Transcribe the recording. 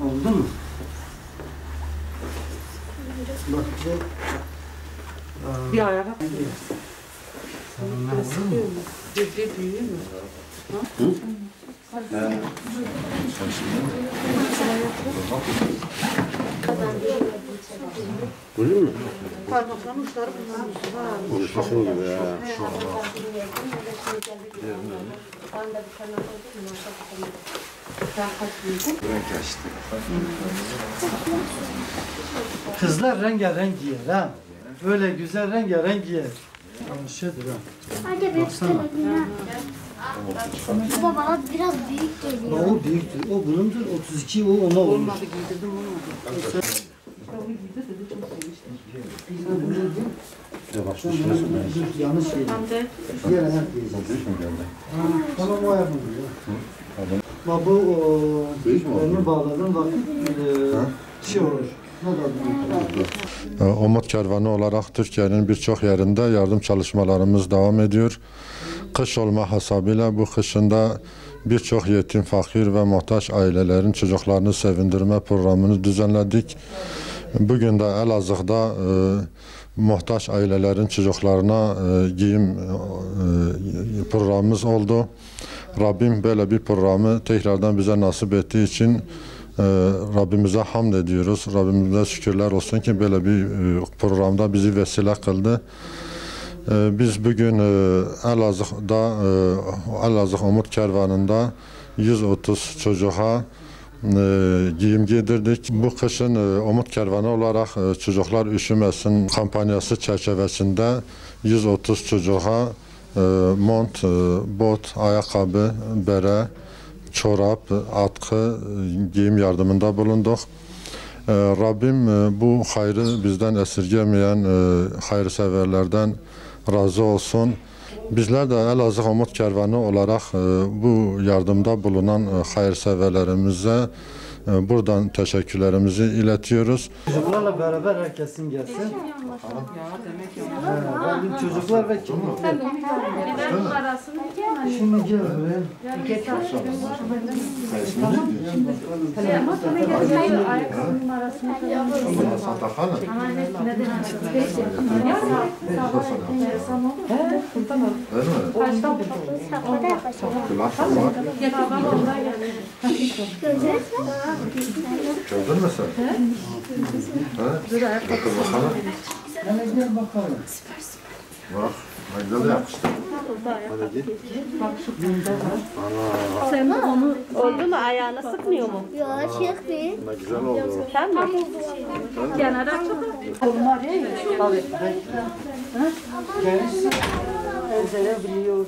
Oldu mu? Bak bir ayağa bak. Bir büyüğü mü? Görüyor musun? Parmakların uçları bunların. Konuşmasın gibi ya. kızlar rengarenk giyer ha. Böyle güzel rengarenk giyer. Şeydir ha. Hadi bir tutalım. Baba bana biraz büyük geliyor. O büyüktür. O bunundur. 32 o ona olmuş. Olmadı giydirdim olmadı. Yanlış şey. Diğer ayak diyeceğiz. Tamam o ayak oluyor. Bak bu elini bağladın bak şey olur. Umut Kervanı olarak Türkiye'nin birçok yerinde yardım çalışmalarımız devam ediyor. Kış olma hasabıyla bu kışında birçok yetim, fakir ve muhtaç ailelerin çocuklarını sevindirme programını düzenledik. Bugün de Elazığ'da muhtaç ailelerin çocuklarına giyim programımız oldu. Rabbim böyle bir programı tekrardan bize nasip ettiği için Rabbimize hamd ediyoruz. Rabbimize şükürler olsun ki böyle bir programda bizi vesile kıldı. Biz bugün Elazığ'da, Elazığ Umut Kervanı'nda 130 çocuğa giyim giydirdik. Bu kışın Umut Kervanı olarak çocuklar üşümesin kampanyası çerçevesinde 130 çocuğa mont, bot, ayakkabı, bere, çorap, atkı giyim yardımında bulunduk. Rabbim bu hayrı bizden esirgemeyen hayırseverlerden razı olsun. Bizler de Elazığ Umut Kervanı olarak bu yardımda bulunan hayırseverlerimize buradan teşekkürlerimizi iletiyoruz. Çocuklarla beraber herkesin gelsin. Benim çocuklar ve kimlikler. Şimdi gel buraya. Gördün mü sen? Bakın bakalım. Hele gel bakalım. Bak, ne güzel yapmıştın. Sen de onu oldu mu? Ayağına sıkmıyor mu? Yok çık bir. Ne güzel oldu. Sen mi? Kenara çık. Onlar iyi. Evet. Gelsin. Ezele biliyor.